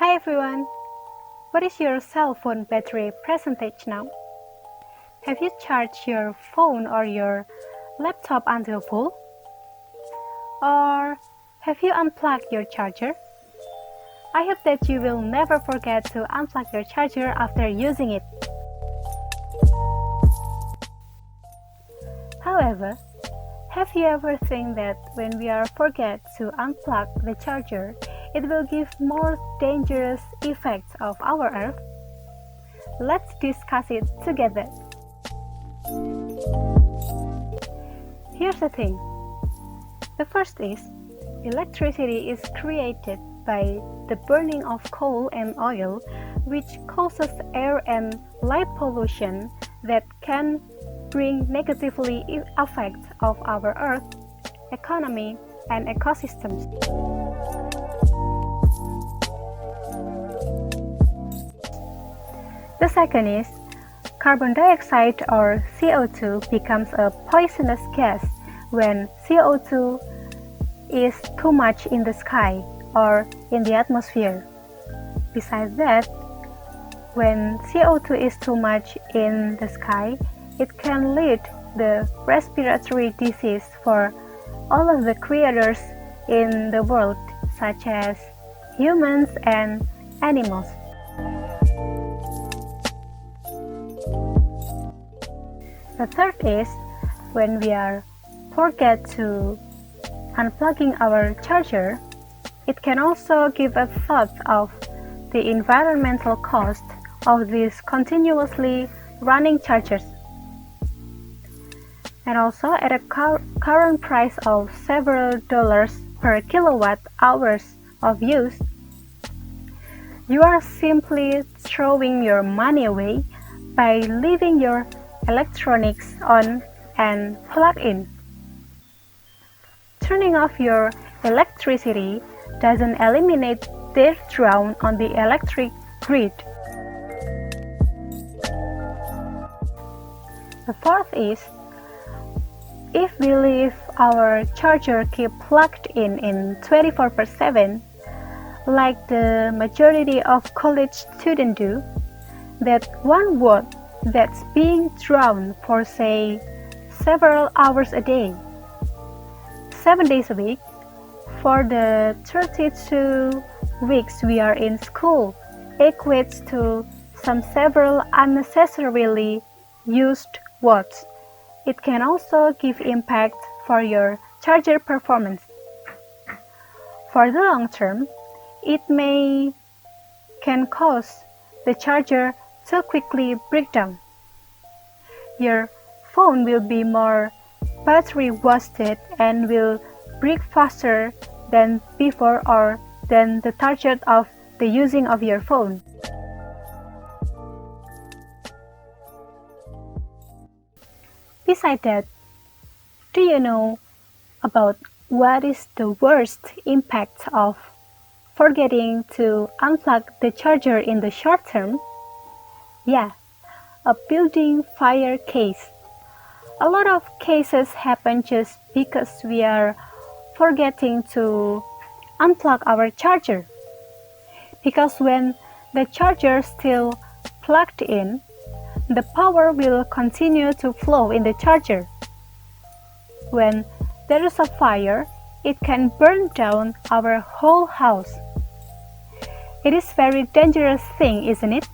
Hi everyone! What is your cell phone battery percentage now? Have you charged your phone or your laptop until full? Or have you unplugged your charger? I hope that you will never forget to unplug your charger after using it. However, have you ever think that when we are forget to unplug the charger, it will give more dangerous effects of our Earth? Let's discuss it together. Here's the thing. The first is, electricity is created by the burning of coal and oil, which causes air and light pollution that can bring negatively effects of our Earth, economy, and ecosystems. The second is, carbon dioxide or CO2 becomes a poisonous gas when CO2 is too much in the sky or in the atmosphere. Besides that, when CO2 is too much in the sky, it can lead the respiratory disease for all of the creatures in the world, such as humans and animals. The third is, when we forget to unplugging our charger, it can also give a thought of the environmental cost of these continuously running chargers. And also at a current price of several dollars per kilowatt hours of use, you are simply throwing your money away by leaving your electronics on and plugged in. Turning off your electricity doesn't eliminate their drawn on the electric grid. The fourth is, if we leave our charger keep plugged in 24/7, like the majority of college students do, that 1 watt that's being drawn for say several hours a day, 7 days a week, for the 32 weeks we are in school, equates to several unnecessarily used watts. It can also give impact for your charger performance. For the long term, it can cause the charger to quickly break down. Your phone will be more battery wasted and will break faster than before or than the target of the using of your phone. Besides that, do you know about what is the worst impact of forgetting to unplug the charger in the short term? Yeah, a building fire case. A lot of cases happen just because we are forgetting to unplug our charger. Because when the charger is still plugged in, the power will continue to flow in the charger. When there is a fire, it can burn down our whole house. It is a very dangerous thing, isn't it?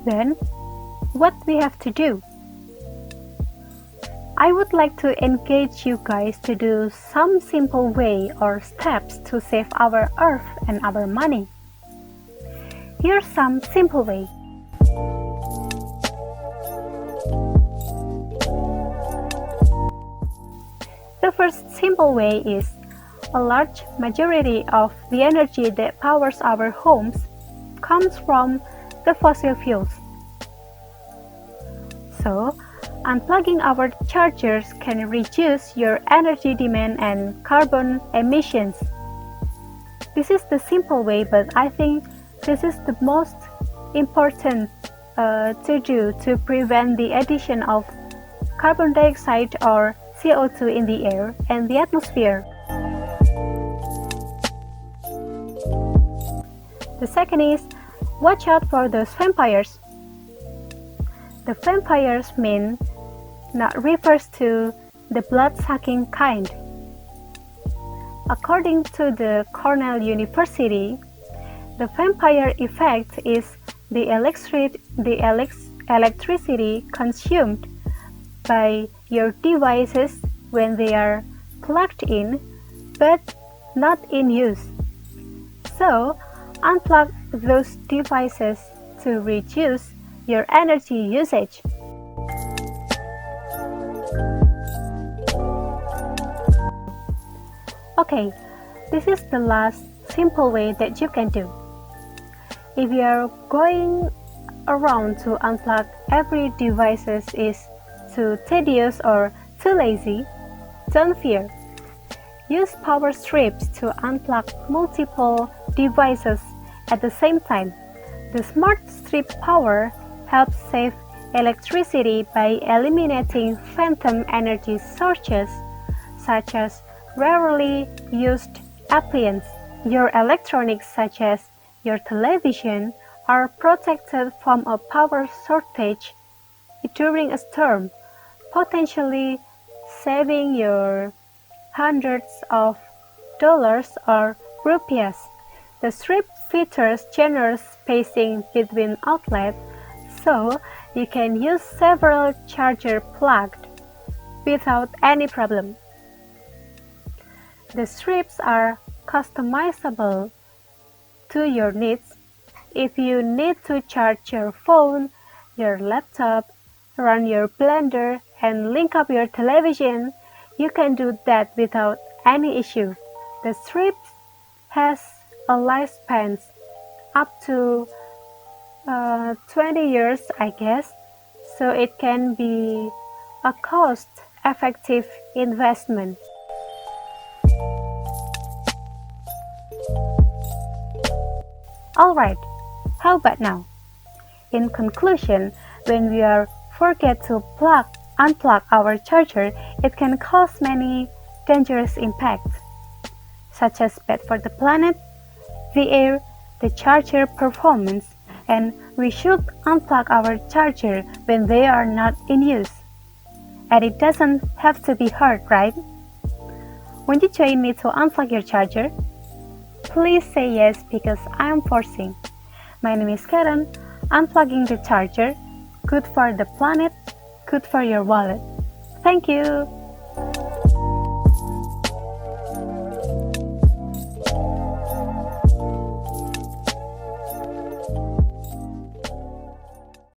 Then, what we have to do? I would like to engage you guys to do some simple way or steps to save our Earth and our money. Here's some simple way. The first simple way is, a large majority of the energy that powers our homes comes from the fossil fuels. So, unplugging our chargers can reduce your energy demand and carbon emissions. This is the simple way, but I think this is the most important to do to prevent the addition of carbon dioxide or CO2 in the air and the atmosphere. The second is, watch out for those vampires. The vampires mean not refers to the blood-sucking kind. According to the Cornell University, the vampire effect is the electricity consumed by your devices when they are plugged in but not in use. So, unplug those devices to reduce your energy usage. Okay, this is the last simple way that you can do. If you are going around to unplug every device is too tedious or too lazy, don't fear. Use power strips to unplug multiple devices at the same time. The smart strip power helps save electricity by eliminating phantom energy sources such as rarely used appliances. Your electronics such as your television are protected from a power shortage during a storm, potentially saving you hundreds of dollars or rupees. The strip features generous spacing between outlets, so you can use several chargers plugged without any problem. The strips are customizable to your needs. If you need to charge your phone, your laptop, run your blender, and link up your television, you can do that without any issue. The strip has a lifespan up to 20 years, I guess, so it can be a cost-effective investment. Alright, how about now? In conclusion, when we forget to unplug our charger, it can cause many dangerous impacts, such as bad for the planet, the air, the charger performance, and we should unplug our charger when they are not in use. And it doesn't have to be hard, right? Won't you join me to unplug your charger? Please say yes because I am forcing. My name is Karen. Unplugging the charger, good for the planet, good for your wallet. Thank you.